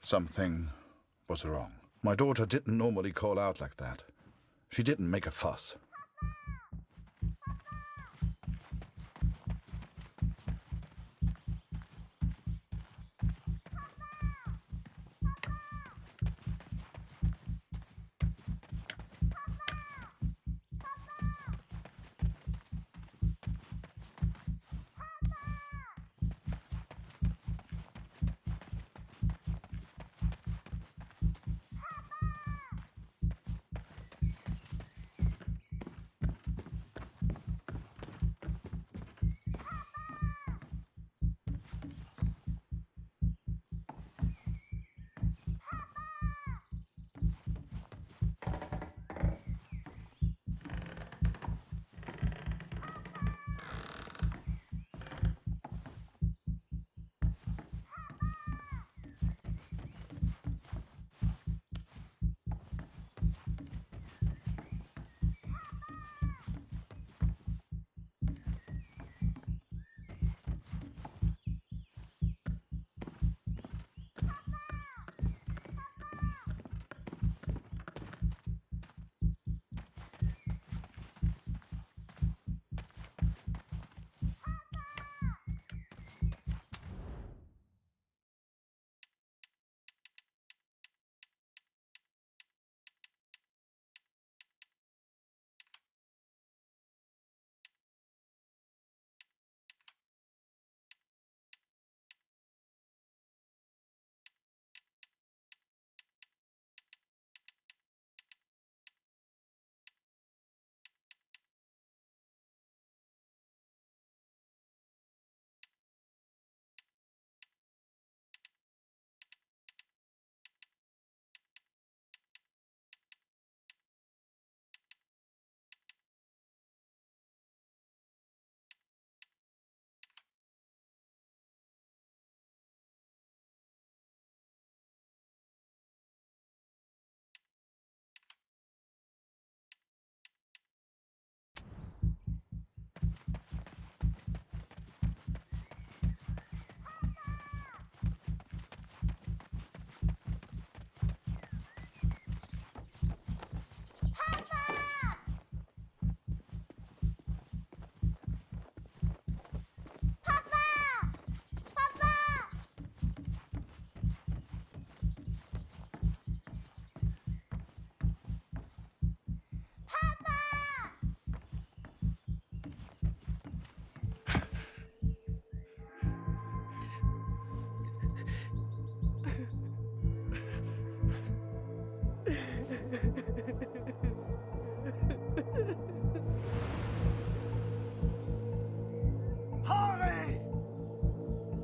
Something was wrong. My daughter didn't normally call out like that. She didn't make a fuss.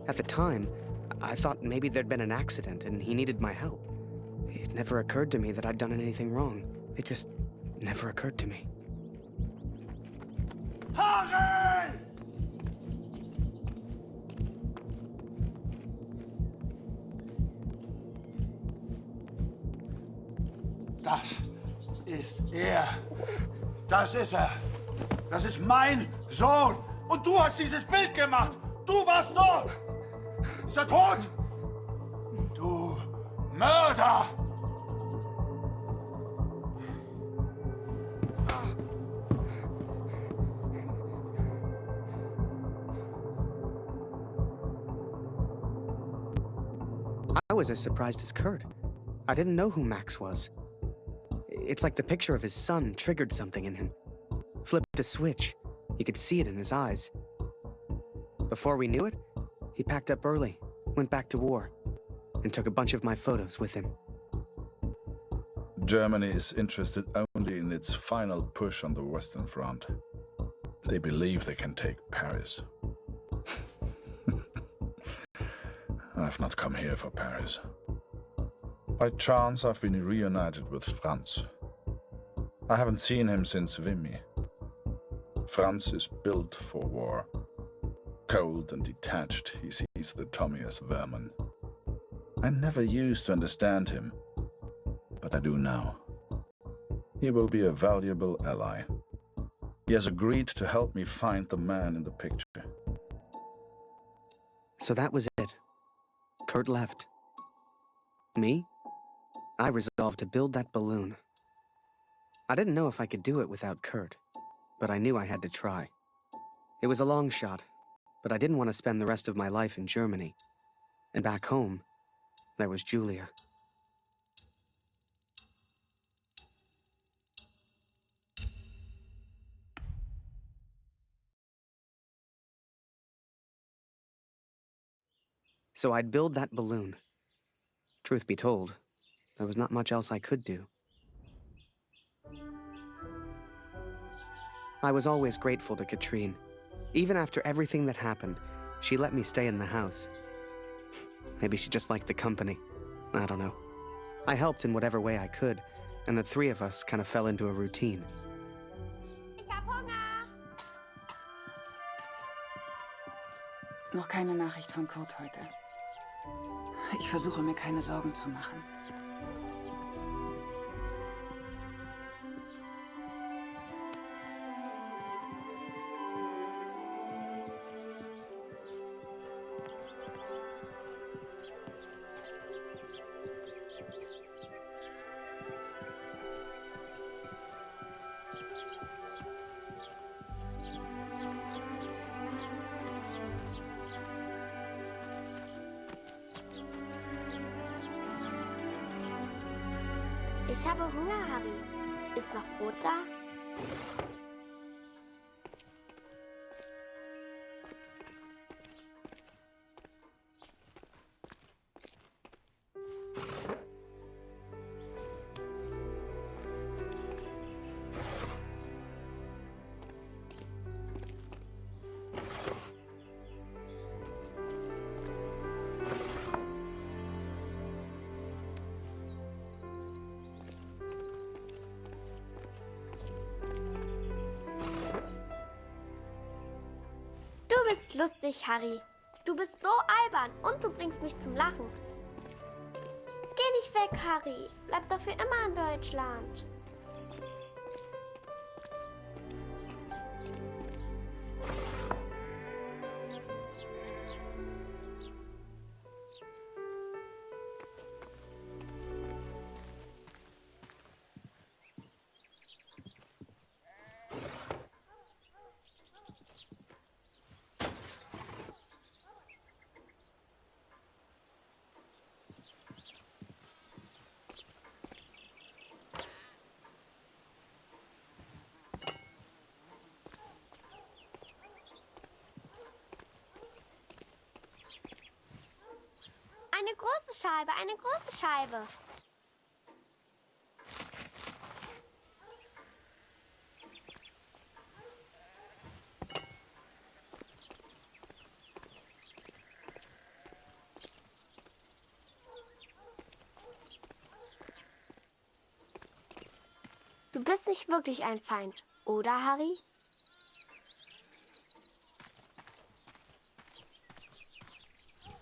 At the time, I thought maybe there'd been an accident and he needed my help. It never occurred to me that I'd done anything wrong. It just never occurred to me. Harry! Das ist er. Das ist er. Das ist mein Sohn. Und du hast dieses Bild gemacht. Du warst dort. Ist er tot? Du Mörder! I was as surprised as Kurt. I didn't know who Max was. It's like the picture of his son triggered something in him. Flipped a switch. You could see it in his eyes. Before we knew it, he packed up early, went back to war, and took a bunch of my photos with him. Germany is interested only in its final push on the Western Front. They believe they can take Paris. I've not come here for Paris. By chance, I've been reunited with Franz. I haven't seen him since Vimy. Franz is built for war. Cold and detached, he sees the Tommy as vermin. I never used to understand him, but I do now. He will be a valuable ally. He has agreed to help me find the man in the picture. So that was it. Kurt left. Me? I resolved to build that balloon. I didn't know if I could do it without Kurt, but I knew I had to try. It was a long shot, but I didn't want to spend the rest of my life in Germany. And back home, there was Julia. So I'd build that balloon. Truth be told, there was not much else I could do. I was always grateful to Katrine. Even after everything that happened, she let me stay in the house. Maybe she just liked the company. I don't know. I helped in whatever way I could, and the three of us kind of fell into a routine. Ich hab Hunger! Noch keine Nachricht von Kurt heute. Ich versuche mir keine Sorgen zu machen. Ich habe Hunger, Harry. Ist noch Brot da? Du bist lustig, Harry. Du bist so albern und du bringst mich zum Lachen. Geh nicht weg, Harry. Bleib doch für immer in Deutschland. Eine große Scheibe, eine große Scheibe. Du bist nicht wirklich ein Feind, oder, Harry?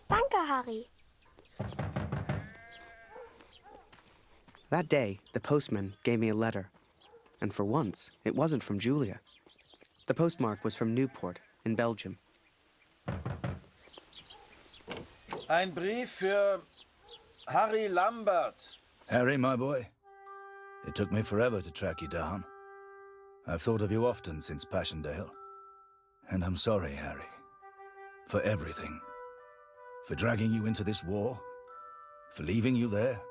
Danke, Harry. That day, the postman gave me a letter. And for once, it wasn't from Julia. The postmark was from Newport, in Belgium. Ein Brief für Harry Lambert. Harry, my boy. It took me forever to track you down. I've thought of you often since Passchendaele. And I'm sorry, Harry. For everything. For dragging you into this war. For leaving you there.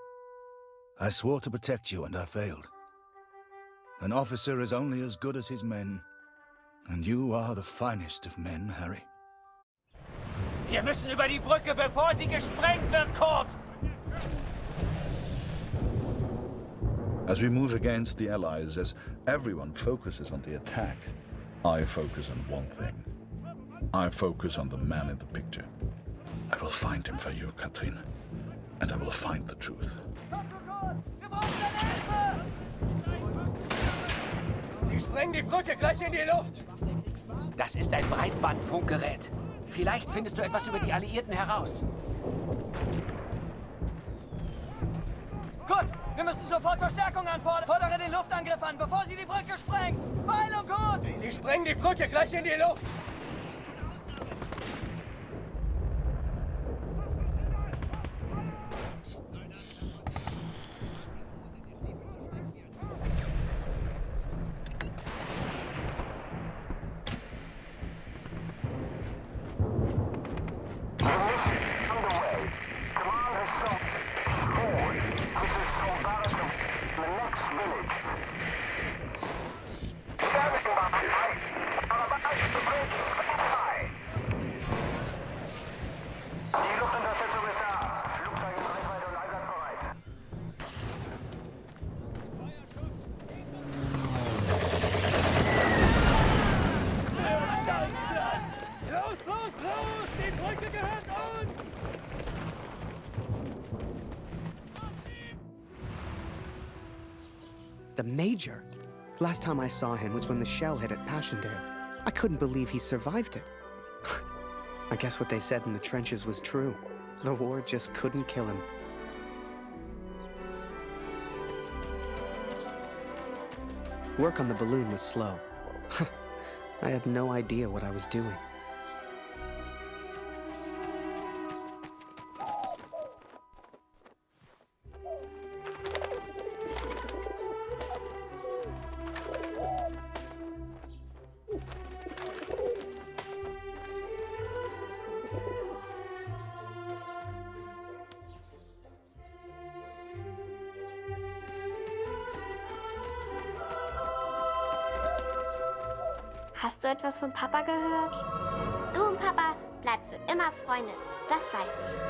I swore to protect you and I failed. An officer is only as good as his men. And you are the finest of men, Harry. Wir müssen über die Brücke, bevor sie gesprengt wird, Kurt! As we move against the Allies, as everyone focuses on the attack, I focus on one thing. I focus on the man in the picture. I will find him for you, Katrine. And I will find the truth. Die sprengen die Brücke gleich in die Luft! Das ist ein Breitbandfunkgerät. Vielleicht findest du etwas über die Alliierten heraus. Gut, wir müssen sofort Verstärkung anfordern. Fordere den Luftangriff an, bevor sie die Brücke sprengen. Beeilung, Kurt! Die sprengen die Brücke gleich in die Luft! Brücke gehört uns! The Major? Last time I saw him was when the shell hit at Passchendaele. I couldn't believe he survived it. I guess what they said in the trenches was true. The war just couldn't kill him. Work on the balloon was slow. I had no idea what I was doing. Hast du etwas von Papa gehört? Du und Papa bleibt für immer Freunde, das weiß ich.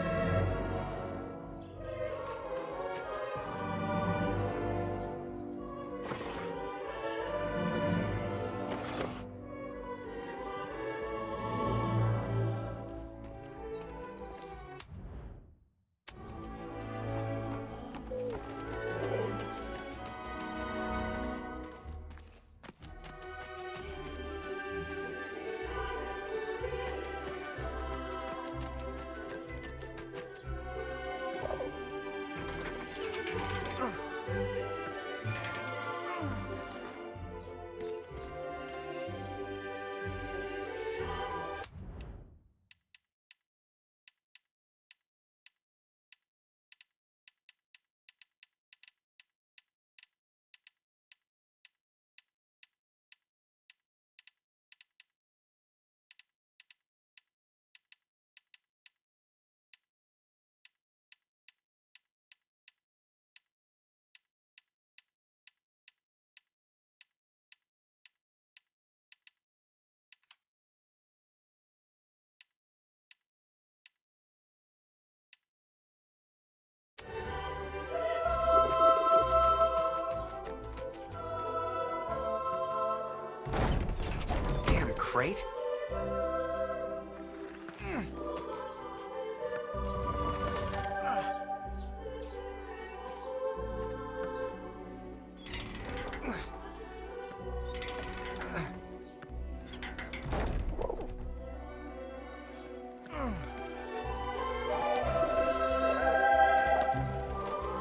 Damn crate.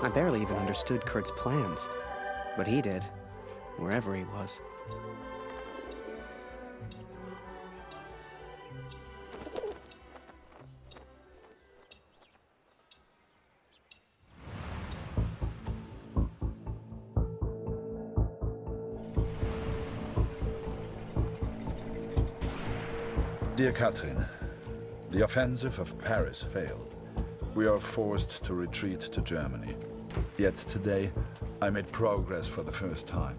I barely even understood Kurt's plans, but he did, wherever he was. Dear Catherine, the offensive of Paris failed. We are forced to retreat to Germany. Yet today, I made progress for the first time.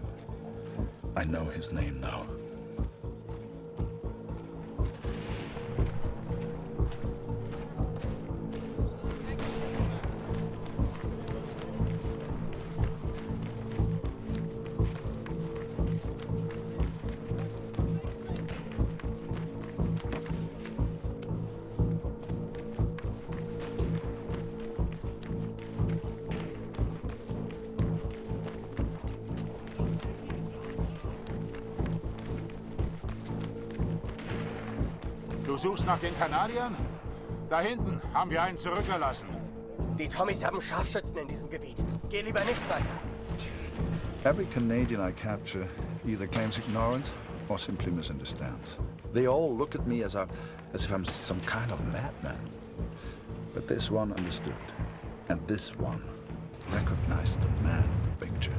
I know his name now. Du suchst nach den Kanadiern? Da hinten haben wir einen zurückgelassen. Die Tommys haben Scharfschützen in diesem Gebiet. Geh lieber nicht weiter. Every Canadian I capture either claims ignorance or simply misunderstands. They all look at me as if I'm some kind of madman. But this one understood. And this one recognized the man in the picture.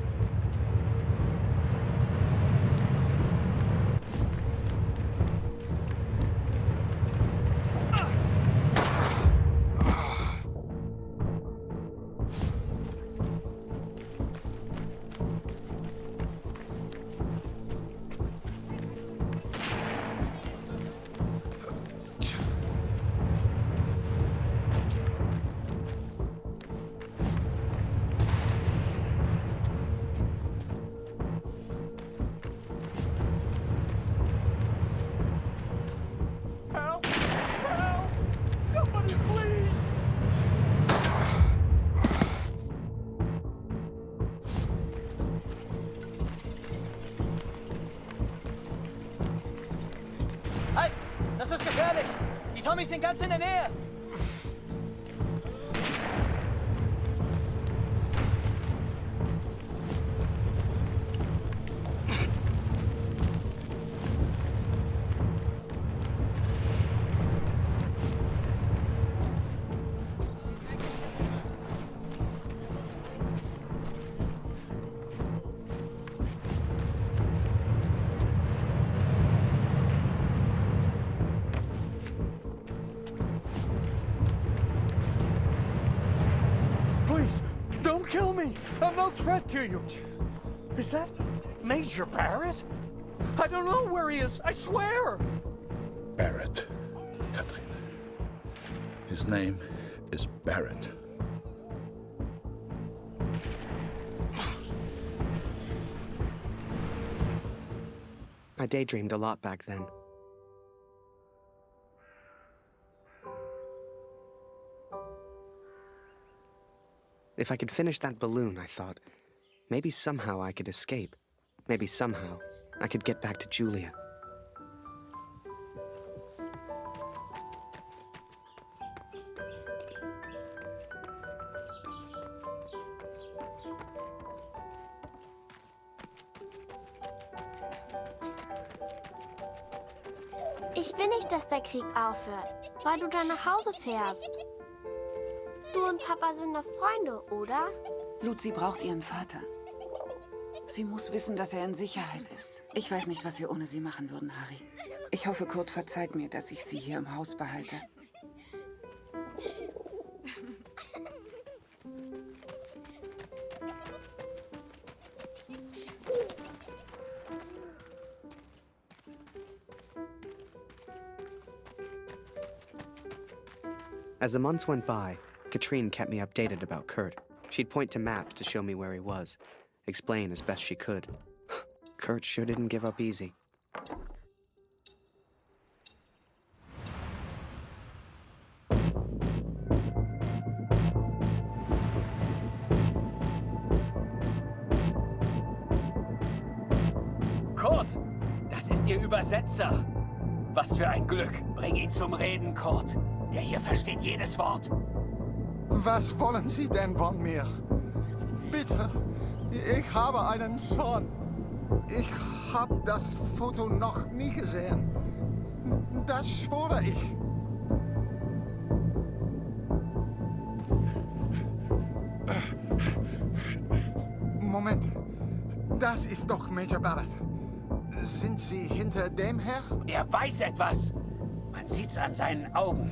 Die Tommys sind ganz in der Nähe! Please, don't kill me! I'm no threat to you! Is that Major Barrett? I don't know where he is, I swear! Barrett, Katrin. His name is Barrett. I daydreamed a lot back then. If I could finish that balloon, I thought, maybe somehow I could escape. Maybe somehow I could get back to Julia. Ich will nicht, dass der Krieg aufhört, weil du dann nach Hause fährst. Du und Papa sind noch Freunde, oder? Luzi braucht ihren Vater. Sie muss wissen, dass er in Sicherheit ist. Ich weiß nicht, was wir ohne sie machen würden, Harry. Ich hoffe, Kurt verzeiht mir, dass ich sie hier im Haus behalte. As the months went by, Katrine kept me updated about Kurt. She'd point to maps to show me where he was, explain as best she could. Kurt sure didn't give up easy. Kurt, das ist Ihr Übersetzer. Was für ein Glück. Bring ihn zum Reden, Kurt. Der hier versteht jedes Wort. Was wollen Sie denn von mir? Bitte, ich habe einen Sohn. Ich habe das Foto noch nie gesehen. Das schwöre ich. Moment, das ist doch Major Barrett. Sind Sie hinter dem her? Er weiß etwas. Man sieht's an seinen Augen.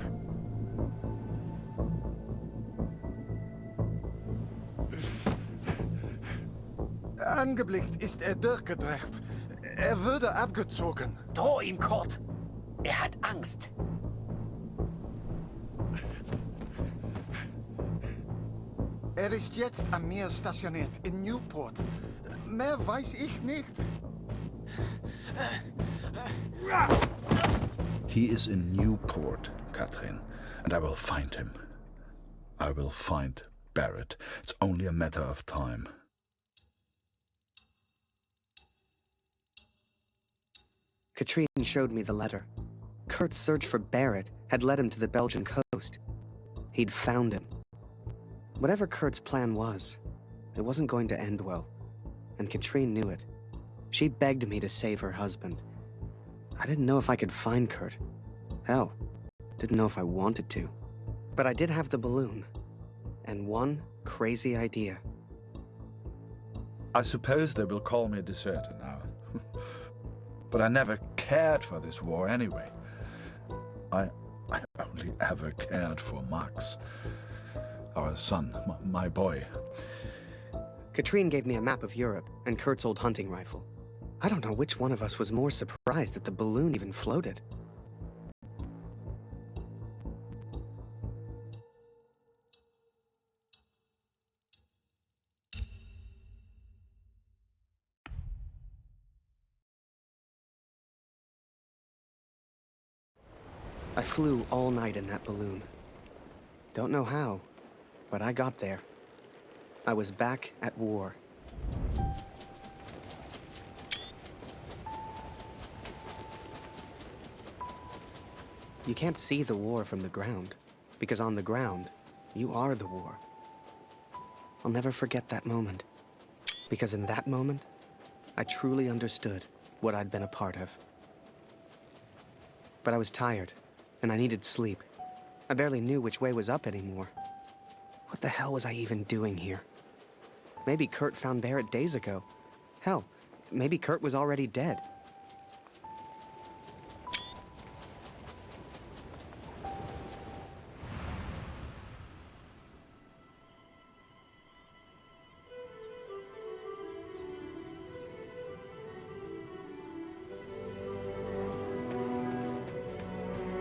Angeblickt ist er durchgedreht. Er würde abgezogen. Droh ihm, Kurt. Er hat Angst. Er ist jetzt am Meer stationiert, in Newport. Mehr weiß ich nicht. He is in Newport, Katrin, and I will find him. I will find Barrett. It's only a matter of time. Katrine showed me the letter. Kurt's search for Barrett had led him to the Belgian coast. He'd found him. Whatever Kurt's plan was, it wasn't going to end well. And Katrine knew it. She begged me to save her husband. I didn't know if I could find Kurt. Hell, didn't know if I wanted to. But I did have the balloon. And one crazy idea. I suppose they will call me a deserter now. But I never cared for this war anyway. I only ever cared for Max. Our son, my boy. Katrine gave me a map of Europe and Kurt's old hunting rifle. I don't know which one of us was more surprised that the balloon even floated. I flew all night in that balloon. Don't know how, but I got there. I was back at war. You can't see the war from the ground, because on the ground, you are the war. I'll never forget that moment, because in that moment, I truly understood what I'd been a part of. But I was tired, and I needed sleep. I barely knew which way was up anymore. What the hell was I even doing here? Maybe Kurt found Barrett days ago. Hell, maybe Kurt was already dead.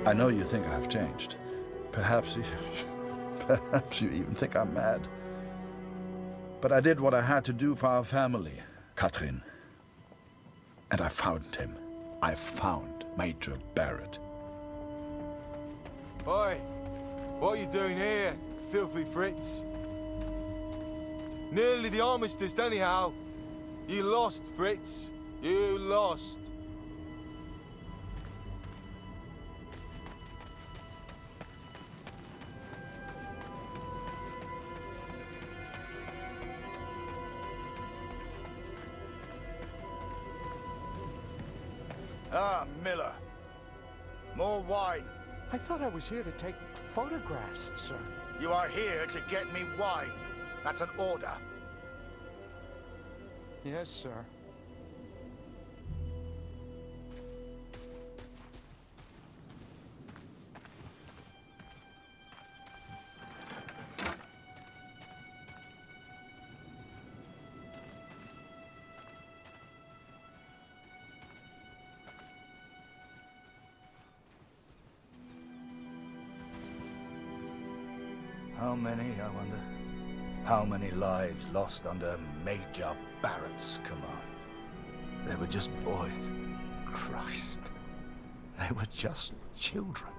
I know you think I've changed. Perhaps you even think I'm mad. But I did what I had to do for our family, Katrin. And I found him. I found Major Barrett. Oi! What are you doing here, filthy Fritz? Nearly the armistice, anyhow. You lost, Fritz. You lost. Ah, Miller. More wine. I thought I was here to take photographs, sir. You are here to get me wine. That's an order. Yes, sir. How many, I wonder? How many lives lost under Major Barrett's command? They were just boys. Christ. They were just children.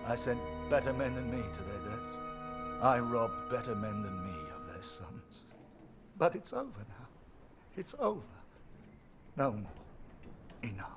I sent better men than me to their deaths. I robbed better men than me of their sons. But it's over now. It's over. No more. Enough.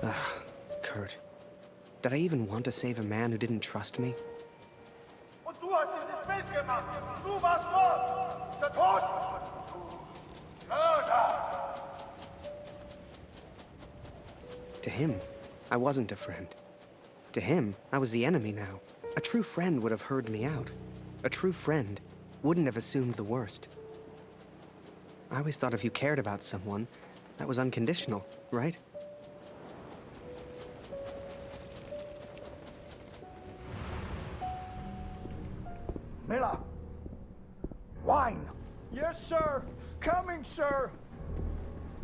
Ah, Kurt. Did I even want to save a man who didn't trust me? Und du hast dieses Bild gemacht. Du warst dort. Der Tod. Mörder. To him, I wasn't a friend. To him, I was the enemy now. A true friend would have heard me out. A true friend wouldn't have assumed the worst. I always thought if you cared about someone, that was unconditional, right? Miller! Wine! Yes, sir. Coming, sir.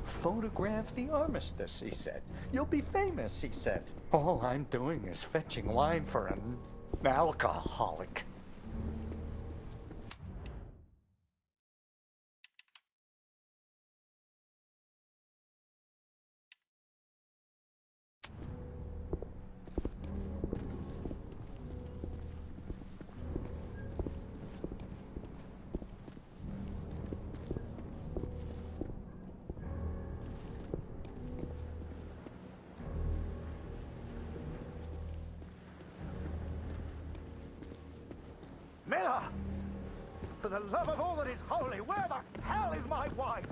Photograph the armistice, he said. You'll be famous, he said. All I'm doing is fetching wine for an alcoholic. Miller! For the love of all that is holy, where the hell is my wife?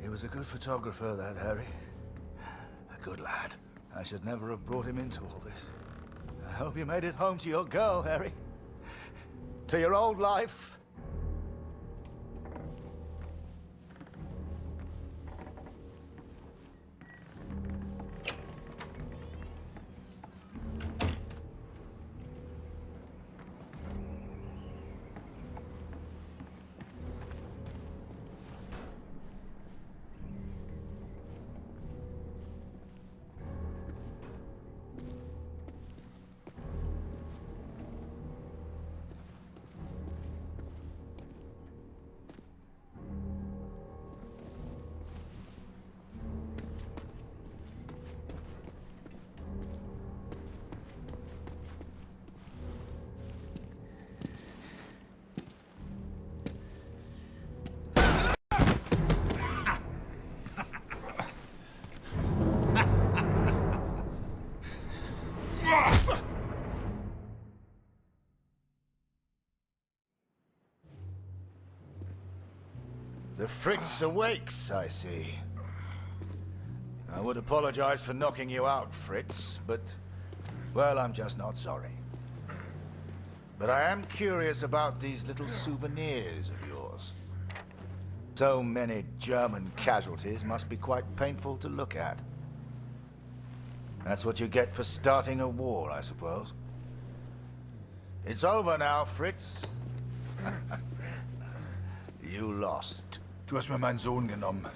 He was a good photographer, that Harry. A good lad. I should never have brought him into all this. I hope you made it home to your girl, Harry. To your old life. The Fritz awakes, I see. I would apologize for knocking you out, Fritz, but, well, I'm just not sorry. But I am curious about these little souvenirs of yours. So many German casualties must be quite painful to look at. That's what you get for starting a war, I suppose. It's over now, Fritz. You lost. Du hast mir meinen Sohn genommen.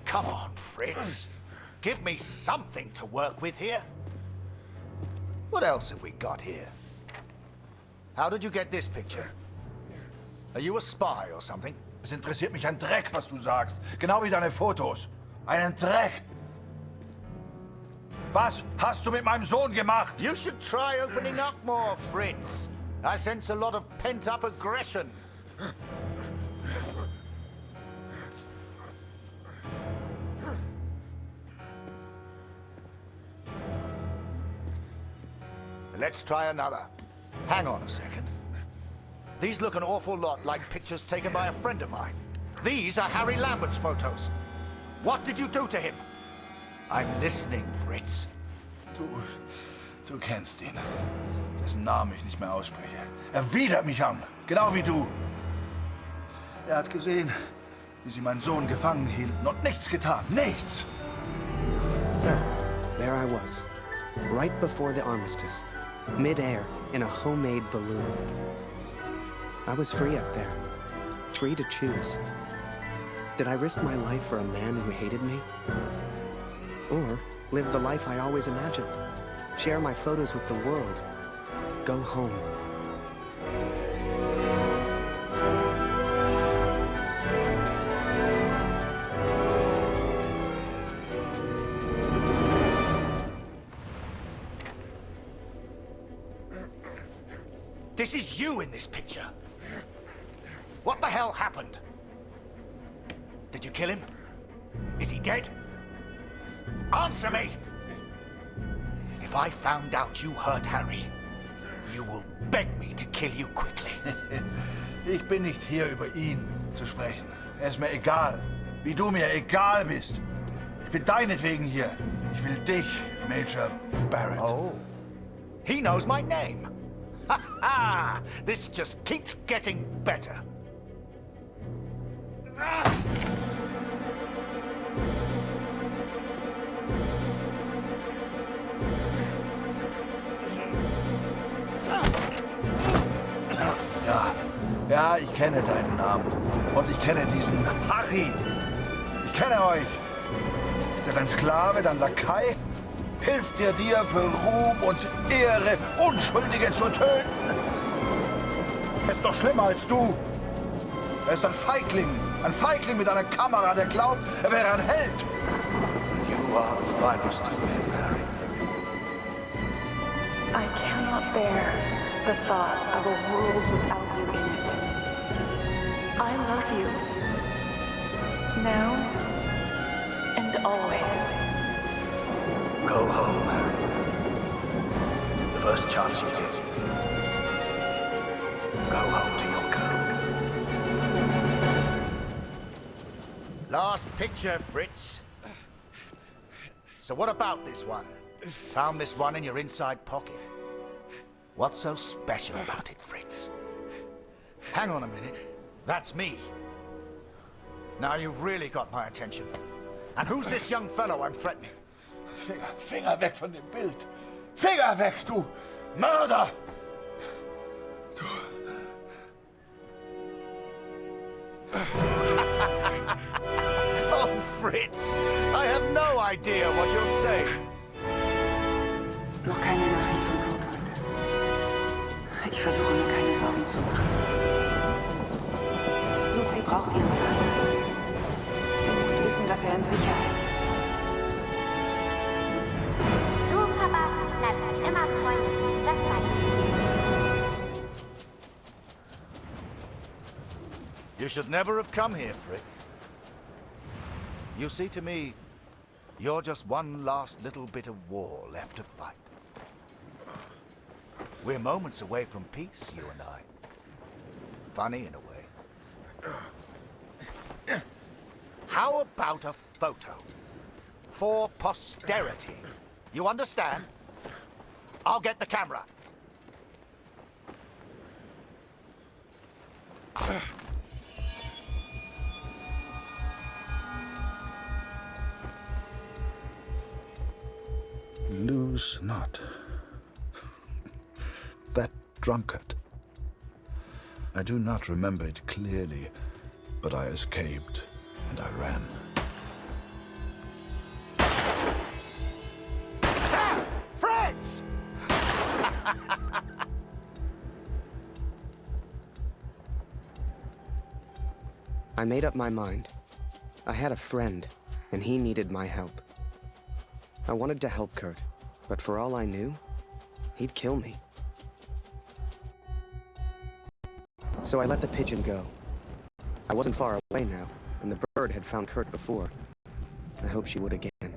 Come on, Fritz. Give me something to work with here. What else have we got here? How did you get this picture? Are you a spy or something? Es interessiert mich ein Dreck, was du sagst. Genau wie deine Fotos. Einen Dreck. Was hast du mit meinem Sohn gemacht? You should try opening up more, Fritz. I sense a lot of pent-up aggression. Let's try another. Hang on a second. These look an awful lot like pictures taken by a friend of mine. These are Harry Lambert's photos. What did you do to him? I'm listening, Fritz. Du kennst ihn. Dessen Namen ich nicht mehr ausspreche. Er widert mich an. Genau wie du. Er hat gesehen, wie sie meinen Sohn gefangen hielten und nichts getan. Nichts! So, there I was. Right before the armistice. Mid-air, in a homemade balloon. I was free up there. Free to choose. Did I risk my life for a man who hated me? Or live the life I always imagined? Share my photos with the world? Go home. This is you in this picture. What the hell happened? Did you kill him? Is he dead? Answer me! If I found out you hurt Harry, you will beg me to kill you quickly. Ich bin nicht hier, über ihn zu sprechen. Er ist mir egal, wie du mir egal bist. Ich bin deinetwegen hier. Ich will dich, Major Barrett. Oh, he knows my name. Ha ha! This just keeps getting better. Ja, ich kenne deinen Namen. Und ich kenne diesen Harry. Ich kenne euch. Ist er dein Sklave, dein Lakai? Hilft er dir für Ruhm und Ehre, Unschuldige zu töten? Er ist doch schlimmer als du. Er ist ein Feigling mit einer Kamera, der glaubt, er wäre ein Held. You are the finest of men, Harry. I cannot bear the thought of a world without you in it. I love you. Now and always. Go home, Harry. The first chance you get. Go home to your code. Last picture, Fritz. So what about this one? Found this one in your inside pocket. What's so special about it, Fritz? Hang on a minute. That's me. Now you've really got my attention. And who's this young fellow I'm threatening? Finger weg von dem Bild. Finger weg, du Mörder! Du... Oh, Fritz, I have no idea what you're saying. Noch keine Nachricht von Kurt heute. Ich versuche mir keine Sorgen zu machen. Lucy braucht ihren Vater. Sie muss wissen, dass er in Sicherheit ist. Du, Papa, bleibst immer freundlich. Das weiß ich. You should never have come here, Fritz. You see, to me, you're just one last little bit of war left to fight. We're moments away from peace, you and I. Funny in a way. about a photo? For posterity. You understand? I'll get the camera. Lose not. That drunkard. I do not remember it clearly, but I escaped and I ran. Damn! Friends! I made up my mind. I had a friend, and he needed my help. I wanted to help Kurt, but for all I knew, he'd kill me. So I let the pigeon go. I wasn't far away now, and the bird had found Kurt before. I hoped she would again.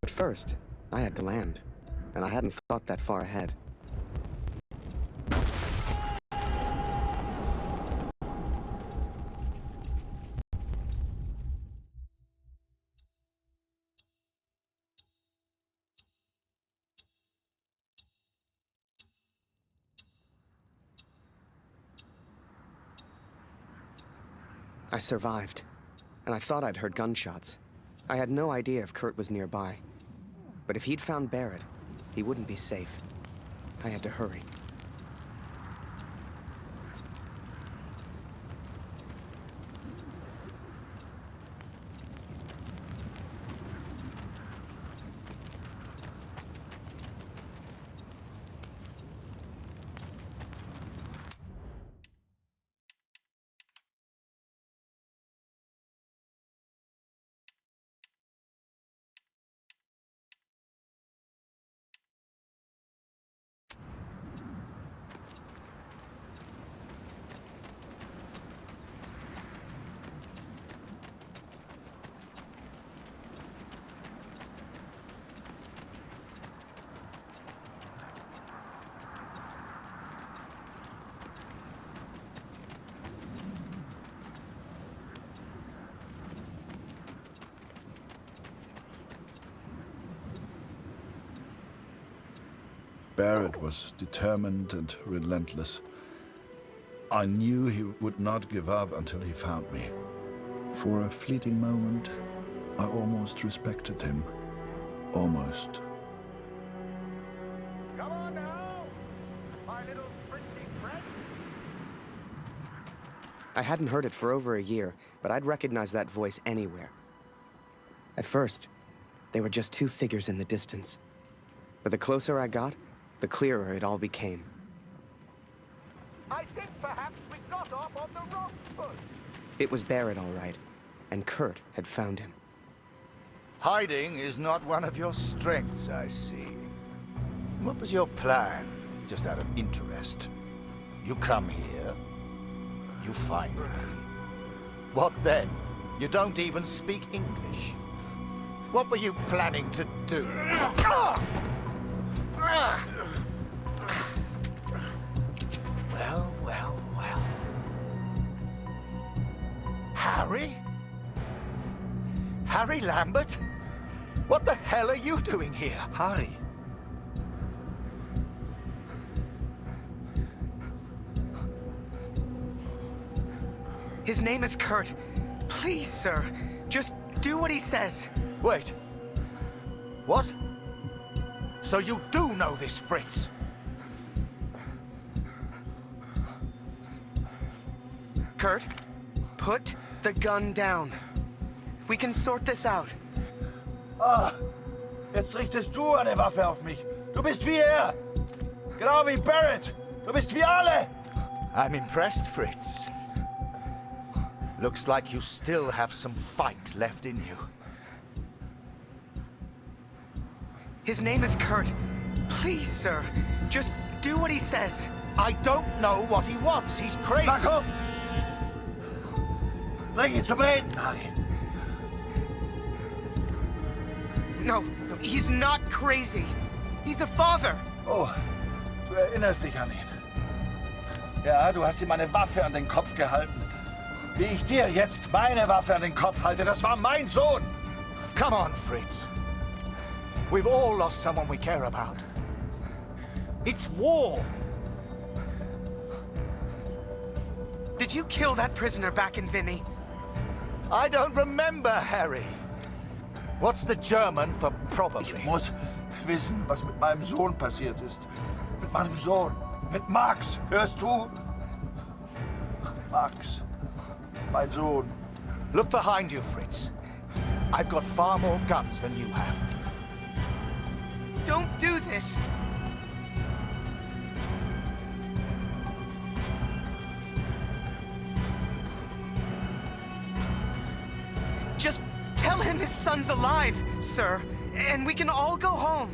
But first, I had to land, and I hadn't thought that far ahead. I survived, and I thought I'd heard gunshots. I had no idea if Kurt was nearby. But if he'd found Barrett, he wouldn't be safe. I had to hurry. Barrett was determined and relentless. I knew he would not give up until he found me. For a fleeting moment, I almost respected him. Almost. Come on now, my little pretty friend. I hadn't heard it for over a year, but I'd recognize that voice anywhere. At first, they were just two figures in the distance. But the closer I got, the clearer it all became. I think perhaps we got off on the wrong foot. It was Barrett, all right, and Kurt had found him. Hiding is not one of your strengths, I see. What was your plan, just out of interest? You come here, you find me. What then? You don't even speak English. What were you planning to do? Well, well, well. Harry? Harry Lambert? What the hell are you doing here? Harry. His name is Kurt. Please, sir, just do what he says. Wait. What? So you do know this Fritz? Kurt, put the gun down. We can sort this out. Ah, jetzt richtest du eine Waffe auf mich. Du bist wie er. Genau wie Barrett. Du bist wie alle. I'm impressed, Fritz. Looks like you still have some fight left in you. His name is Kurt. Please, sir, just do what he says. I don't know what he wants. He's crazy. Na komm. Bring ihn zum Reden, Harry. No, he's not crazy. He's a father. Oh, du erinnerst dich an ihn. Ja, du hast ihm eine Waffe an den Kopf gehalten. wie ich dir jetzt meine Waffe an den Kopf halte. Das war mein Sohn. Come on, Fritz. We've all lost someone we care about. It's war. Did you kill that prisoner back in Vimy? I don't remember, Harry. What's the German for probably? Ich muss wissen, was mit meinem Sohn passiert ist. Mit meinem Sohn. Mit Max. Hörst du? Max. Mein Sohn. Look behind you, Fritz. I've got far more guns than you have. Don't do this! Just tell him his son's alive, sir, and we can all go home.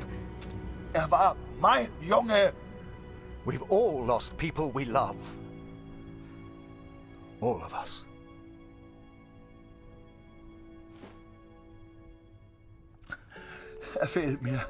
War mein Junge. We've all lost people we love. All of us. Fehlt mir.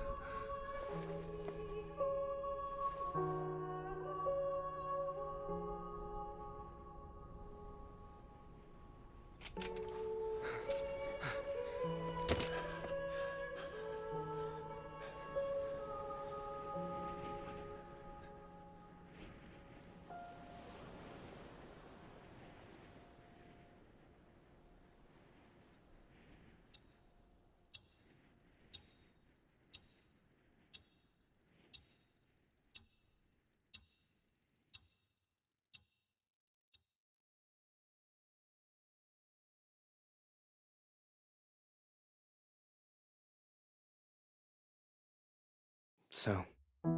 So,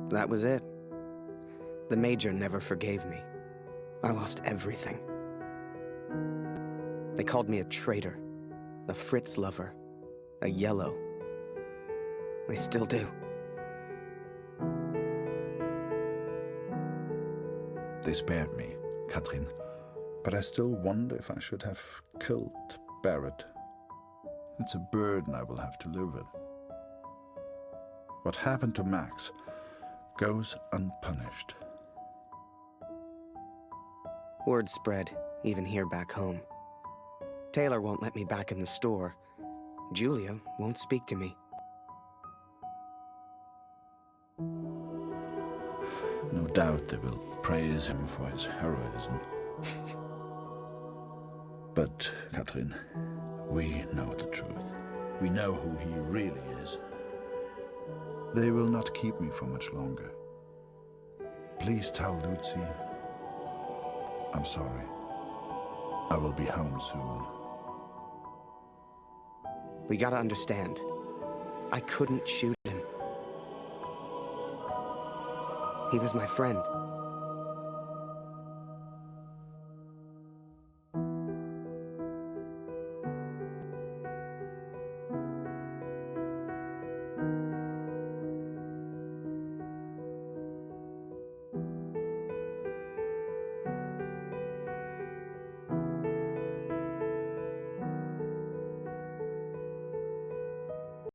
that was it. The Major never forgave me. I lost everything. They called me a traitor, a Fritz lover, a yellow. They still do. They spared me, Katrin. But I still wonder if I should have killed Barrett. It's a burden I will have to live with. What happened to Max goes unpunished. Word spread, even here back home. Taylor won't let me back in the store. Julia won't speak to me. No doubt they will praise him for his heroism. But, Katrin, we know the truth. We know who he really is. They will not keep me for much longer. Please tell Lucy I'm sorry. I will be home soon. We gotta understand. I couldn't shoot him. He was my friend.